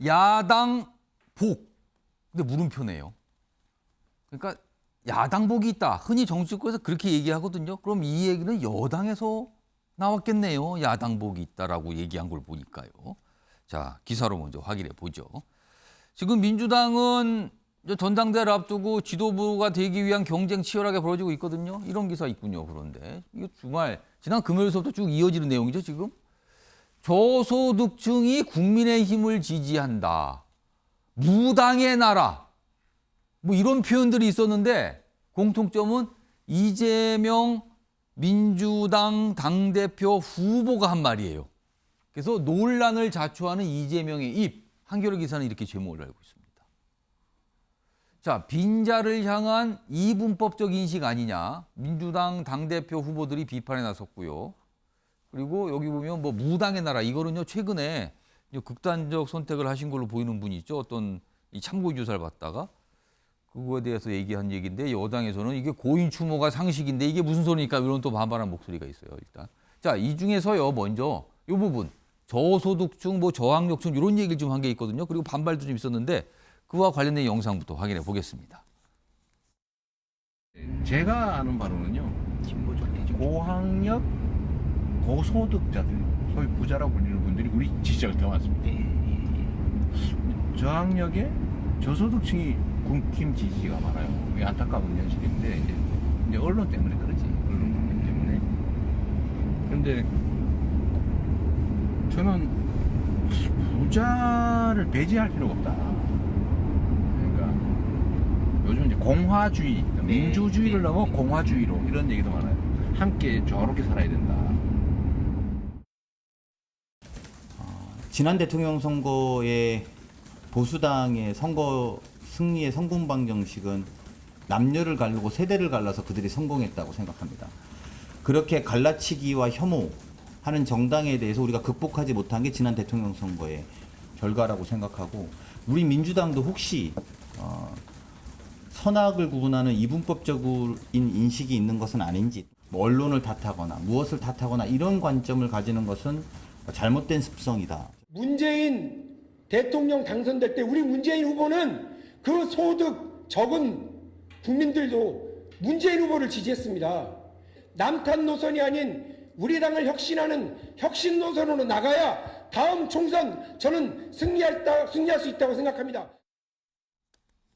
야당 복. 근데 물음표네요. 그러니까 야당복이 있다. 흔히 정치권에서 그렇게 얘기하거든요. 그럼 이 얘기는 여당에서 나왔겠네요. 야당복이 있다라고 얘기한 걸 보니까요. 자, 기사로 먼저 확인해 보죠. 지금 민주당은 전당대회를 앞두고 지도부가 되기 위한 경쟁 치열하게 벌어지고 있거든요. 이런 기사 있군요. 그런데 이게 주말 지난 금요일서부터 쭉 이어지는 내용이죠. 지금 저소득층이 국민의힘을 지지한다. 무당의 나라. 뭐 이런 표현들이 있었는데 공통점은 이재명 민주당 당대표 후보가 한 말이에요. 그래서 논란을 자초하는 이재명의 입. 한겨레 기사는 이렇게 제목을 달고 있습니다. 자, 빈자를 향한 이분법적 인식 아니냐. 민주당 당대표 후보들이 비판에 나섰고요. 그리고 여기 보면 뭐 무당의 나라 이거는요 최근에 극단적 선택을 하신 걸로 보이는 분이 있죠. 어떤 이 참고인 조사를 받다가 그거에 대해서 얘기한 얘기인데 여당에서는 이게 고인 추모가 상식인데 이게 무슨 소리니까 이런 또 반발한 목소리가 있어요. 일단 자, 이 중에서요 먼저 이 부분 저소득층 뭐 저학력층 이런 얘기를 좀 한 게 있거든요. 그리고 반발도 좀 있었는데 그와 관련된 영상부터 확인해 보겠습니다. 제가 아는 바로는요. 고학력 고소득자들, 소위 부자라고 불리는 분들이 우리 지지자가 더 많습니다. 저학력에 저소득층이 국힘 지지가 많아요. 이게 안타까운 현실인데 이제 언론 때문에 그러지. 언론 관계 때문에. 그런데 저는 부자를 배제할 필요가 없다. 그러니까 요즘 이제 공화주의, 민주주의를 넘어 공화주의로 이런 얘기도 많아요. 함께 조화롭게 살아야 된다. 지난 대통령 선거의 보수당의 선거 승리의 성공 방정식은 남녀를 가르고 세대를 갈라서 그들이 성공했다고 생각합니다. 그렇게 갈라치기와 혐오하는 정당에 대해서 우리가 극복하지 못한 게 지난 대통령 선거의 결과라고 생각하고 우리 민주당도 혹시 선악을 구분하는 이분법적인 인식이 있는 것은 아닌지 뭐 언론을 탓하거나 무엇을 탓하거나 이런 관점을 가지는 것은 잘못된 습성이다. 문재인 대통령 당선될 때 우리 문재인 후보는 그 소득 적은 국민들도 문재인 후보를 지지했습니다. 남탓 노선이 아닌 우리 당을 혁신하는 혁신 노선으로 나가야 다음 총선 저는 승리할 수 있다고 생각합니다.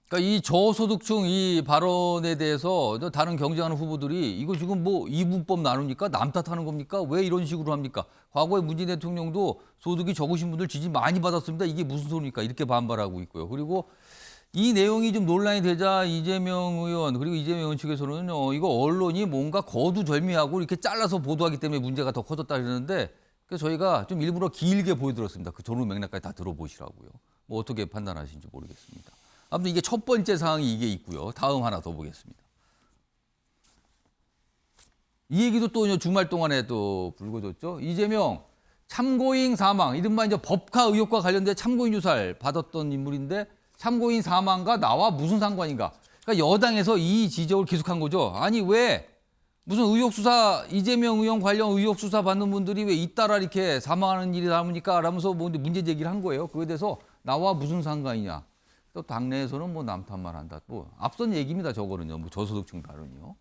그러니까 이 저소득층 이 발언에 대해서 다른 경쟁하는 후보들이 이거 지금 뭐 이분법 나누니까 남 탓하는 겁니까? 왜 이런 식으로 합니까? 과거에 문재인 대통령도 소득이 적으신 분들 지지 많이 받았습니다. 이게 무슨 소리입니까? 이렇게 반발하고 있고요. 그리고 이 내용이 좀 논란이 되자 이재명 의원 그리고 이재명 의원 측에서는 이거 언론이 뭔가 거두절미하고 이렇게 잘라서 보도하기 때문에 문제가 더 커졌다 그러는데 그래서 저희가 좀 일부러 길게 보여드렸습니다. 그 전후 맥락까지 다 들어보시라고요. 뭐 어떻게 판단하시는지 모르겠습니다. 아무튼 이게 첫 번째 사항이 이게 있고요. 다음 하나 더 보겠습니다. 이 얘기도 또 주말 동안에 또 불거졌죠. 이재명 참고인 사망, 이른바 이제 법카 의혹과 관련된 참고인 조사를 받았던 인물인데 참고인 사망과 나와 무슨 상관인가? 그러니까 여당에서 이 지적을 계속한 거죠. 아니 왜 무슨 의혹 수사 이재명 의원 관련 의혹 수사 받는 분들이 왜 잇따라 이렇게 사망하는 일이 나옵니까? 라면서 뭐 문제 제기를 한 거예요. 그거에 대해서 나와 무슨 상관이냐? 또 당내에서는 뭐 남탓만 한다. 뭐 앞선 얘기입니다. 저거는요. 뭐 저소득층 발언이요.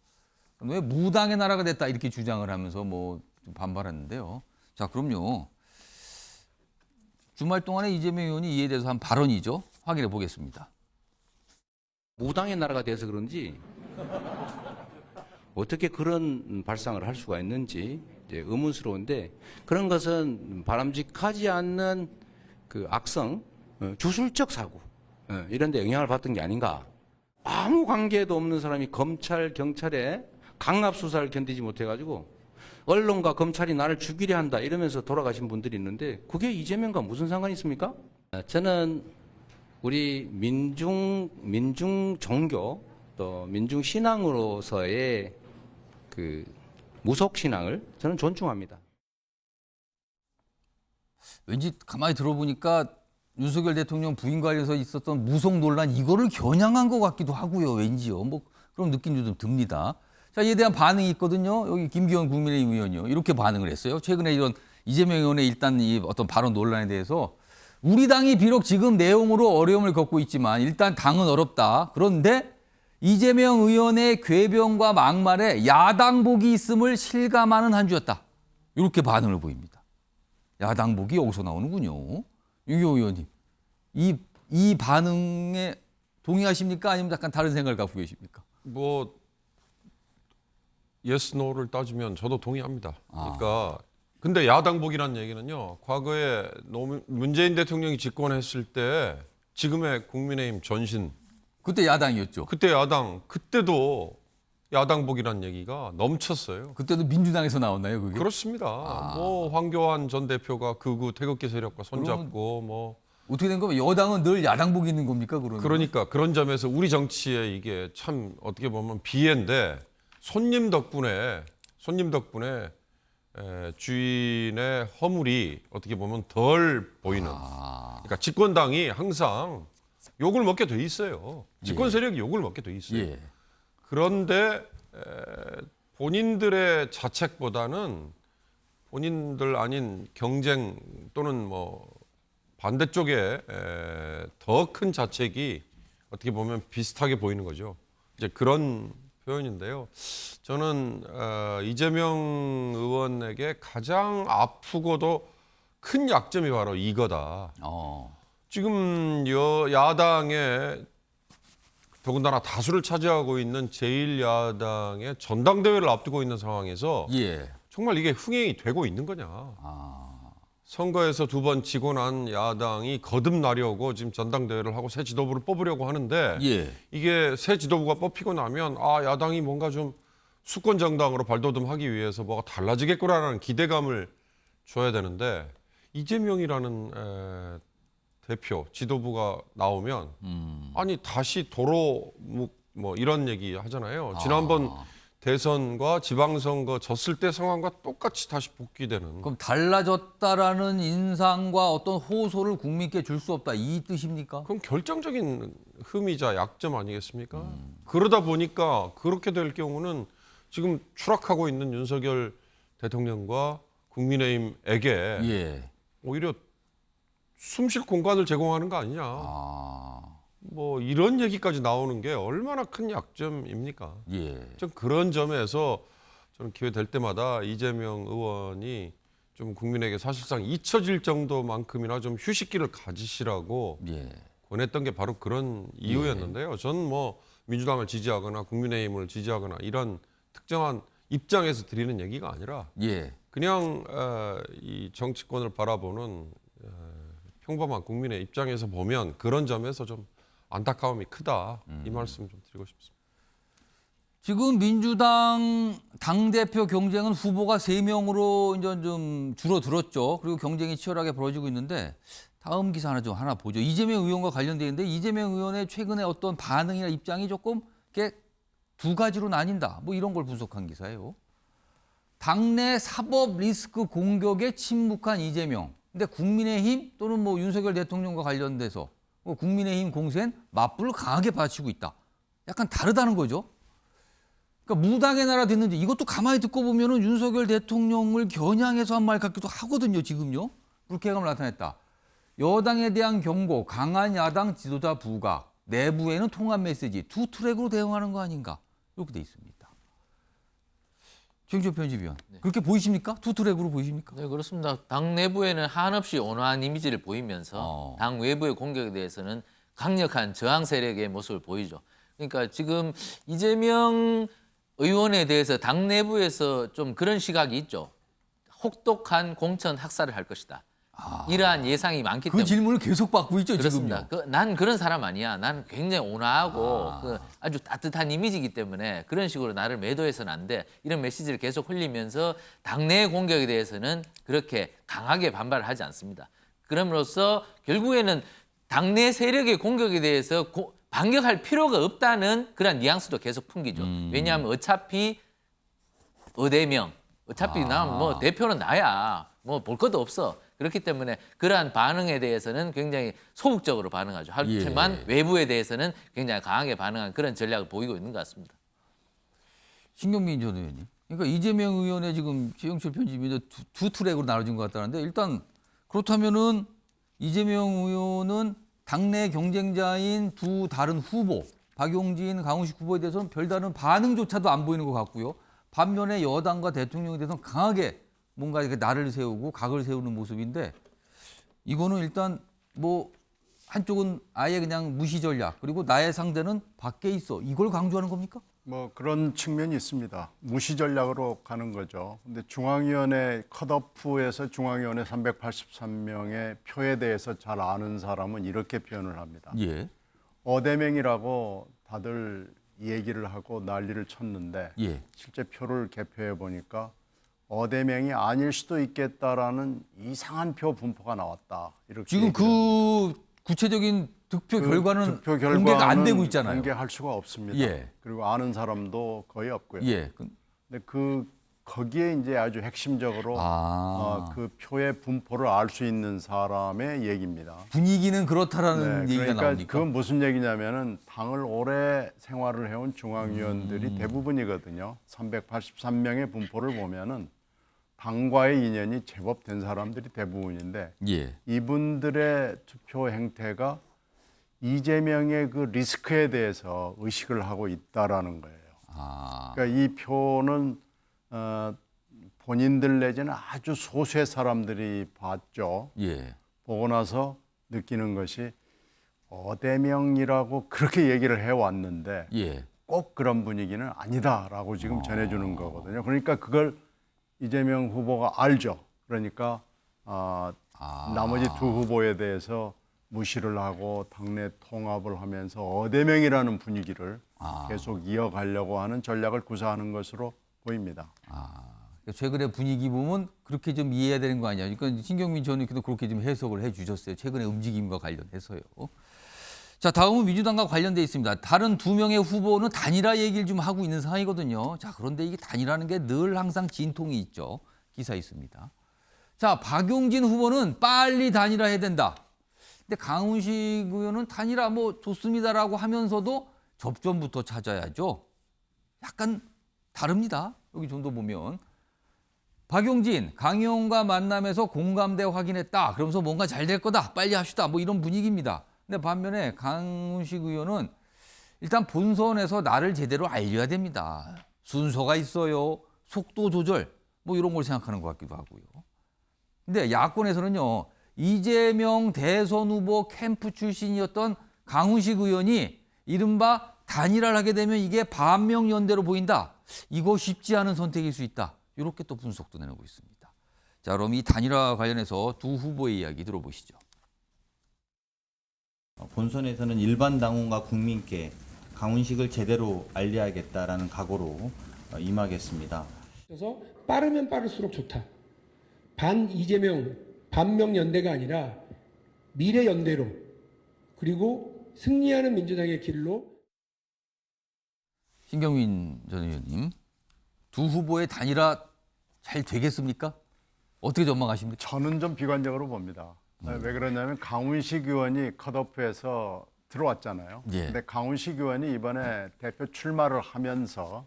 왜 무당의 나라가 됐다 이렇게 주장을 하면서 뭐 좀 반발했는데요. 자, 그럼요. 주말 동안에 이재명 의원이 이에 대해서 한 발언이죠. 확인해 보겠습니다. 무당의 나라가 돼서 그런지 어떻게 그런 발상을 할 수가 있는지 이제 의문스러운데 그런 것은 바람직하지 않는 그 악성 주술적 사고 이런 데 영향을 받던 게 아닌가. 아무 관계도 없는 사람이 검찰, 경찰의 강압 수사를 견디지 못해가지고 언론과 검찰이 나를 죽이려 한다 이러면서 돌아가신 분들이 있는데 그게 이재명과 무슨 상관이 있습니까? 저는 우리 민중 종교 또 민중 신앙으로서의 그 무속 신앙을 저는 존중합니다. 왠지 가만히 들어보니까 윤석열 대통령 부인 관련해서 있었던 무속 논란 이거를 겨냥한 것 같기도 하고요. 왠지요. 뭐 그런 느낌도 좀 듭니다. 자, 이에 대한 반응이 있거든요. 여기 김기현 국민의힘 의원이요. 이렇게 반응을 했어요. 최근에 이런 이재명 의원의 일단 이 어떤 발언 논란에 대해서 우리 당이 비록 지금 내용으로 어려움을 겪고 있지만 일단 당은 어렵다. 그런데 이재명 의원의 궤변과 막말에 야당복이 있음을 실감하는 한 주였다. 이렇게 반응을 보입니다. 야당복이 여기서 나오는군요. 유교 의원님, 이 반응에 동의하십니까? 아니면 약간 다른 생각을 갖고 계십니까? 뭐 yes, no를 따지면 저도 동의합니다. 그러니까 근데 야당복이라는 얘기는요. 과거에 문재인 대통령이 집권했을 때 지금의 국민의힘 전신 그때 야당이었죠. 그때 야당 그때도 야당복이라는 얘기가 넘쳤어요. 그때도 민주당에서 나왔나요, 그게? 그렇습니다. 뭐 황교안 전 대표가 극우 태극기 세력과 손잡고 뭐 어떻게 된 거면 여당은 늘 야당복이 있는 겁니까, 그러면? 그러니까 그런 점에서 우리 정치에 이게 참 어떻게 보면 비애인데 손님 덕분에 주인의 허물이 어떻게 보면 덜 보이는. 그러니까 집권당이 항상 욕을 먹게 돼 있어요. 집권 세력이 욕을 먹게 돼 있어요. 예. 그런데 본인들의 자책보다는 본인들 아닌 경쟁 또는 뭐 반대쪽에 더 큰 자책이 어떻게 보면 비슷하게 보이는 거죠. 이제 그런 표현인데요. 저는 이재명 의원에게 가장 아프고도 큰 약점이 바로 이거다. 지금 야당의 더군다나 다수를 차지하고 있는 제1야당의 전당대회를 앞두고 있는 상황에서 예. 정말 이게 흥행이 되고 있는 거냐. 선거에서 2번 지고 난 야당이 거듭나려고 지금 전당대회를 하고 새 지도부를 뽑으려고 하는데 예. 이게 새 지도부가 뽑히고 나면 야당이 뭔가 좀 수권 정당으로 발돋움하기 위해서 뭐가 달라지겠구나라는 기대감을 줘야 되는데 이재명이라는 대표 지도부가 나오면 아니 다시 도로 뭐 이런 얘기 하잖아요. 지난번 대선과 지방선거 졌을 때 상황과 똑같이 다시 복귀되는. 그럼 달라졌다라는 인상과 어떤 호소를 국민께 줄 수 없다, 이 뜻입니까? 그럼 결정적인 흠이자 약점 아니겠습니까? 그러다 보니까 그렇게 될 경우는 지금 추락하고 있는 윤석열 대통령과 국민의힘에게 예. 오히려 숨쉴 공간을 제공하는 거 아니냐. 뭐 이런 얘기까지 나오는 게 얼마나 큰 약점입니까? 예. 좀 그런 점에서 저는 기회 될 때마다 이재명 의원이 좀 국민에게 사실상 잊혀질 정도만큼이나 좀 휴식기를 가지시라고 예. 권했던 게 바로 그런 이유였는데요. 저는 뭐 민주당을 지지하거나 국민의힘을 지지하거나 이런 특정한 입장에서 드리는 얘기가 아니라 예. 그냥 이 정치권을 바라보는 평범한 국민의 입장에서 보면 그런 점에서 좀 안타까움이 크다. 이 말씀 좀 드리고 싶습니다. 지금 민주당 당대표 경쟁은 후보가 3명으로 이제 좀 줄어들었죠. 그리고 경쟁이 치열하게 벌어지고 있는데 다음 기사 하나 보죠. 이재명 의원과 관련되어 있는데 이재명 의원의 최근에 어떤 반응이나 입장이 조금 이렇게 두 가지로 나뉜다. 뭐 이런 걸 분석한 기사예요. 당내 사법 리스크 공격에 침묵한 이재명. 근데 국민의힘 또는 뭐 윤석열 대통령과 관련돼서 국민의힘 공세엔 맞불을 강하게 받치고 있다. 약간 다르다는 거죠. 그러니까 무당의 나라 됐는지 이것도 가만히 듣고 보면은 윤석열 대통령을 겨냥해서 한 말 같기도 하거든요. 지금요. 불쾌감을 나타냈다. 여당에 대한 경고, 강한 야당 지도자 부각, 내부에는 통합 메시지, 두 트랙으로 대응하는 거 아닌가. 이렇게 돼 있습니다. 최영철 편집위원. 그렇게 보이십니까? 두 트랙으로 보이십니까? 네, 그렇습니다. 당 내부에는 한없이 온화한 이미지를 보이면서 당 외부의 공격에 대해서는 강력한 저항 세력의 모습을 보이죠. 그러니까 지금 이재명 의원에 대해서 당 내부에서 좀 그런 시각이 있죠. 혹독한 공천 학살을 할 것이다. 이러한 예상이 많기 그 때문에. 질문을 계속 받고 있죠, 그렇습니다. 지금요. 난 그런 사람 아니야. 난 굉장히 온화하고 아주 따뜻한 이미지이기 때문에 그런 식으로 나를 매도해서는 안 돼. 이런 메시지를 계속 흘리면서 당내 공격에 대해서는 그렇게 강하게 반발을 하지 않습니다. 그럼으로써 결국에는 당내 세력의 공격에 대해서 반격할 필요가 없다는 그런 뉘앙스도 계속 풍기죠. 왜냐하면 어차피 의대명, 어차피 난 뭐 대표는 나야. 뭐 볼 것도 없어. 그렇기 때문에 그러한 반응에 대해서는 굉장히 소극적으로 반응하죠. 하지만 외부에 대해서는 굉장히 강하게 반응한 그런 전략을 보이고 있는 것 같습니다. 신경민 전 의원님. 그러니까 이재명 의원의 지금 최영철 편집이 두 트랙으로 나눠진 것 같다는데 일단 그렇다면은 이재명 의원은 당내 경쟁자인 두 다른 후보, 박용진, 강훈식 후보에 대해서는 별다른 반응조차도 안 보이는 것 같고요. 반면에 여당과 대통령에 대해서는 강하게 뭔가 이렇게 날을 세우고 각을 세우는 모습인데 이거는 일단 뭐 한쪽은 아예 그냥 무시 전략 그리고 나의 상대는 밖에 있어 이걸 강조하는 겁니까? 뭐 그런 측면이 있습니다. 무시 전략으로 가는 거죠. 근데 중앙위원회 컷오프에서 중앙위원회 383명의 표에 대해서 잘 아는 사람은 이렇게 표현을 합니다. 예. 어대명이라고 다들 얘기를 하고 난리를 쳤는데 예. 실제 표를 개표해 보니까 어대명이 아닐 수도 있겠다라는 이상한 표 분포가 나왔다. 이렇게 지금 그 구체적인 득표 결과는 득표 공개가 안 되고 있잖아요. 공개할 수가 없습니다. 예. 그리고 아는 사람도 거의 없고요. 예. 근데 거기에 이제 아주 핵심적으로 아. 그 표의 분포를 알 수 있는 사람의 얘기입니다. 분위기는 그렇다라는 얘기가 그러니까 나오니까. 그건 무슨 얘기냐면은 당을 오래 생활을 해온 중앙위원들이 음. 대부분이거든요. 383명의 분포를 보면은 당과의 인연이 제법 된 사람들이 대부분인데 예. 이분들의 투표 행태가 이재명의 그 리스크에 대해서 의식을 하고 있다라는 거예요. 아. 그러니까 이 표는 본인들 내지는 아주 소수의 사람들이 봤죠. 예. 보고 나서 느끼는 것이 어대명이라고 그렇게 얘기를 해왔는데 예. 꼭 그런 분위기는 아니다라고 지금 전해주는 거거든요. 그러니까 그걸 이재명 후보가 알죠. 그러니까 나머지 두 후보에 대해서 무시를 하고 당내 통합을 하면서 어대명이라는 분위기를 계속 이어가려고 하는 전략을 구사하는 것으로 보입니다. 최근의 분위기 보면 그렇게 좀 이해해야 되는 거 아니야. 그러니까 신경민 전 의원께도 그렇게 좀 해석을 해주셨어요. 최근의 움직임과 관련해서요. 자, 다음은 민주당과 관련돼 있습니다. 다른 두 명의 후보는 단일화 얘기를 좀 하고 있는 상황이거든요. 자, 그런데 이게 단일화라는 게 늘 항상 진통이 있죠. 기사 있습니다. 자, 박용진 후보는 빨리 단일화해야 된다. 근데 강훈식 의원은 단일화 뭐 좋습니다라고 하면서도 접점부터 찾아야죠. 약간 다릅니다. 여기 정도 보면. 박용진, 강용과 만남에서 공감대 확인했다. 그러면서 뭔가 잘 될 거다. 빨리 합시다. 뭐 이런 분위기입니다. 근데 반면에 강훈식 의원은 일단 본선에서 나를 제대로 알려야 됩니다. 순서가 있어요. 속도 조절. 뭐 이런 걸 생각하는 것 같기도 하고요. 근데 야권에서는요. 이재명 대선 후보 캠프 출신이었던 강훈식 의원이 이른바 단일화를 하게 되면 이게 반명연대로 보인다. 이거 쉽지 않은 선택일 수 있다. 이렇게 또 분석도 내놓고 있습니다. 자, 그럼 이 단일화 관련해서 두 후보의 이야기 들어보시죠. 본선에서는 일반 당원과 국민께 강훈식을 제대로 알려야겠다라는 각오로 임하겠습니다. 그래서 빠르면 빠를수록 좋다. 반 이재명, 반명 연대가 아니라 미래 연대로 그리고 승리하는 민주당의 길로. 신경민 전 의원님, 두 후보의 단일화 잘 되겠습니까? 어떻게 전망하십니까? 저는 좀 비관적으로 봅니다. 왜 그러냐면 강훈식 의원이 컷오프에서 들어왔잖아요. 예. 근데 강훈식 의원이 이번에 대표 출마를 하면서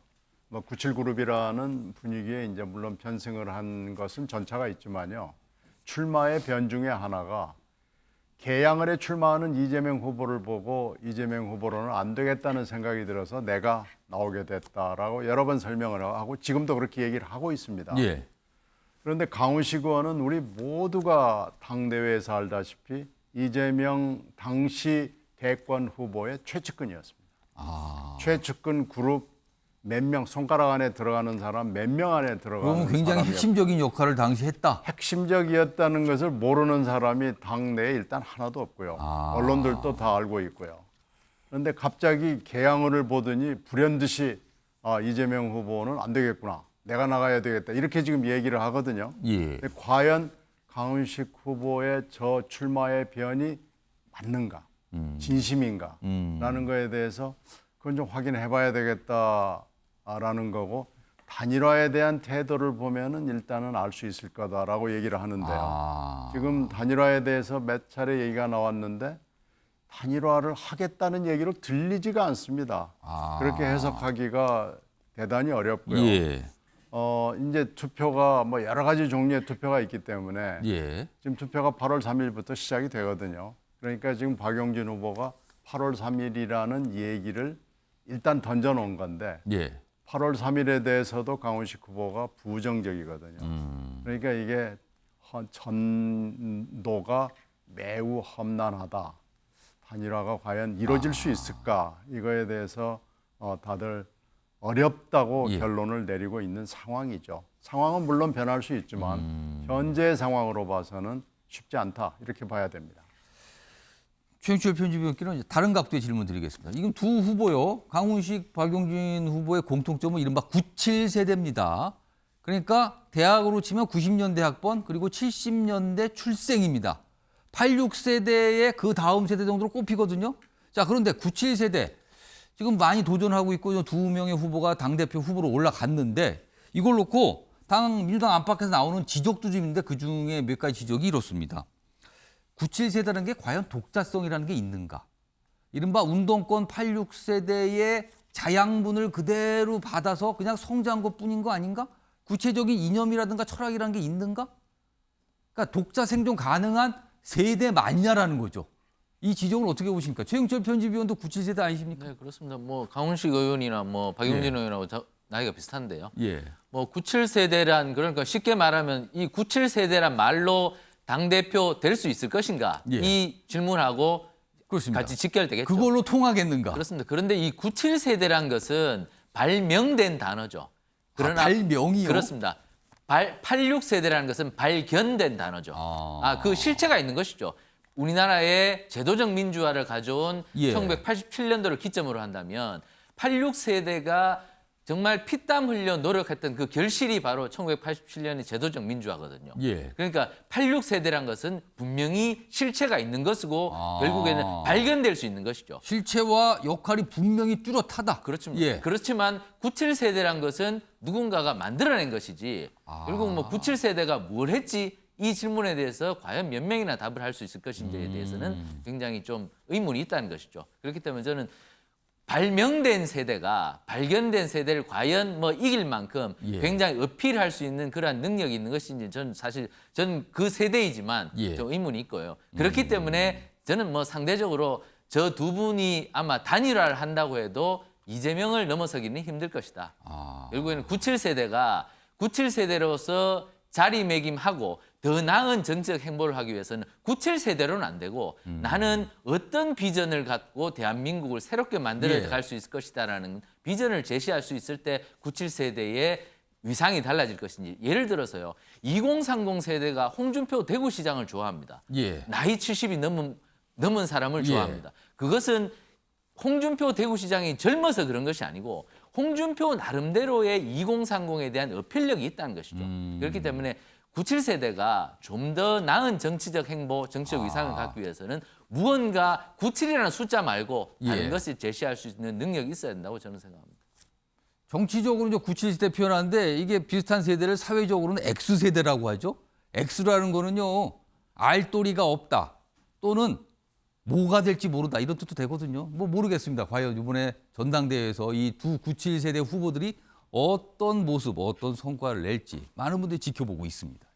뭐 97그룹이라는 분위기에 이제 물론 편승을 한 것은 전차가 있지만요. 출마의 변 중에 하나가 개항을 해 출마하는 이재명 후보를 보고 이재명 후보로는 안 되겠다는 생각이 들어서 내가 나오게 됐다라고 여러 번 설명을 하고 지금도 그렇게 얘기를 하고 있습니다. 예. 그런데 강훈식 의원은 우리 모두가 당대회에서 알다시피 이재명 당시 대권 후보의 최측근이었습니다. 최측근 그룹 몇 명, 손가락 안에 들어가는 사람 몇 명 안에 들어가는 그러면 굉장히 사람이었고 핵심적인 역할을 당시 했다. 핵심적이었다는 것을 모르는 사람이 당내에 일단 하나도 없고요. 언론들도 다 알고 있고요. 그런데 갑자기 개항을 보더니 불현듯이 이재명 후보는 안 되겠구나. 내가 나가야 되겠다. 이렇게 지금 얘기를 하거든요. 예. 근데 과연 강훈식 후보의 저 출마의 변이 맞는가? 진심인가? 라는 거에 대해서 그건 좀 확인해 봐야 되겠다라는 거고 단일화에 대한 태도를 보면은 일단은 알 수 있을 거다라고 얘기를 하는데요. 지금 단일화에 대해서 몇 차례 얘기가 나왔는데 단일화를 하겠다는 얘기로 들리지가 않습니다. 그렇게 해석하기가 대단히 어렵고요. 예. 이제 투표가 뭐 여러 가지 종류의 투표가 있기 때문에 예. 지금 투표가 8월 3일부터 시작이 되거든요. 그러니까 지금 박용진 후보가 8월 3일이라는 얘기를 일단 던져놓은 건데 예. 8월 3일에 대해서도 강훈식 후보가 부정적이거든요. 그러니까 이게 전도가 매우 험난하다. 단일화가 과연 이루어질 수 있을까? 이거에 대해서 다들 어렵다고 예. 결론을 내리고 있는 상황이죠. 상황은 물론 변할 수 있지만 현재 상황으로 봐서는 쉽지 않다. 이렇게 봐야 됩니다. 최영철 편집위원께는 이제 다른 각도의 질문 드리겠습니다. 지금 두 후보요. 강훈식, 박용진 후보의 공통점은 이른바 97세대입니다. 그러니까 대학으로 치면 90년대 학번 그리고 70년대 출생입니다. 86세대의 그 다음 세대 정도로 꼽히거든요. 자, 그런데 97세대 지금 많이 도전하고 있고 두 명의 후보가 당대표 후보로 올라갔는데 이걸 놓고 민주당 안팎에서 나오는 지적도 좀 있는데 그중에 몇 가지 지적이 이렇습니다. 97세대라는 게 과연 독자성이라는 게 있는가? 이른바 운동권 86세대의 자양분을 그대로 받아서 그냥 성장한 것뿐인 거 아닌가? 구체적인 이념이라든가 철학이라는 게 있는가? 그러니까 독자 생존 가능한 세대 맞냐라는 거죠. 이 지적을 어떻게 보십니까? 최영철 편집위원도 97세대 아니십니까? 네, 그렇습니다. 뭐 강훈식 의원이나 뭐 박용진 예. 의원하고 나이가 비슷한데요. 예. 뭐 97세대란 그러니까 쉽게 말하면 이 97세대란 말로 당대표 될 수 있을 것인가? 예. 이 질문하고 그렇습니다. 같이 직결되겠죠. 그걸로 통하겠는가? 그렇습니다. 그런데 이 97세대란 것은 발명된 단어죠. 발명이요? 그렇습니다. 86세대라는 것은 발견된 단어죠. 그 실체가 있는 것이죠. 우리나라의 제도적 민주화를 가져온 예. 1987년도를 기점으로 한다면 86세대가 정말 피땀 흘려 노력했던 그 결실이 바로 1987년의 제도적 민주화거든요. 예. 그러니까 86세대란 것은 분명히 실체가 있는 것이고 결국에는 발견될 수 있는 것이죠. 실체와 역할이 분명히 뚜렷하다. 그렇습니다. 예. 그렇지만 97세대란 것은 누군가가 만들어낸 것이지 결국 뭐 97세대가 뭘 했지 이 질문에 대해서 과연 몇 명이나 답을 할 수 있을 것인지에 대해서는 굉장히 좀 의문이 있다는 것이죠. 그렇기 때문에 저는 발명된 세대가 발견된 세대를 과연 뭐 이길 만큼 예. 굉장히 어필할 수 있는 그러한 능력이 있는 것인지 저는 사실 저는 그 세대이지만 예. 좀 의문이 있고요. 그렇기 때문에 저는 뭐 상대적으로 저 두 분이 아마 단일화를 한다고 해도 이재명을 넘어서기는 힘들 것이다. 결국에는 97세대가 97세대로서 자리매김하고 더 나은 정치적 행보를 하기 위해서는 97세대로는 안 되고 나는 어떤 비전을 갖고 대한민국을 새롭게 만들어 예. 갈 수 있을 것이다라는 비전을 제시할 수 있을 때 97세대의 위상이 달라질 것인지 예를 들어서요. 2030 세대가 홍준표 대구시장을 좋아합니다. 예. 나이 70이 넘은 사람을 예. 좋아합니다. 그것은 홍준표 대구시장이 젊어서 그런 것이 아니고 홍준표 나름대로의 2030에 대한 어필력이 있다는 것이죠. 그렇기 때문에 97세대가 좀 더 나은 정치적 행보, 정치적 위상을 갖기 위해서는 무언가 97이라는 숫자 말고 다른 예. 것을 제시할 수 있는 능력이 있어야 된다고 저는 생각합니다. 정치적으로 이제 97세대 표현하는데 이게 비슷한 세대를 사회적으로는 X세대라고 하죠. X라는 거는요. 알도리가 없다 또는 뭐가 될지 모른다 이런 뜻도 되거든요. 뭐 모르겠습니다. 과연 이번에 전당대회에서 이 두 97세대 후보들이 어떤 모습, 어떤 성과를 낼지 많은 분들이 지켜보고 있습니다.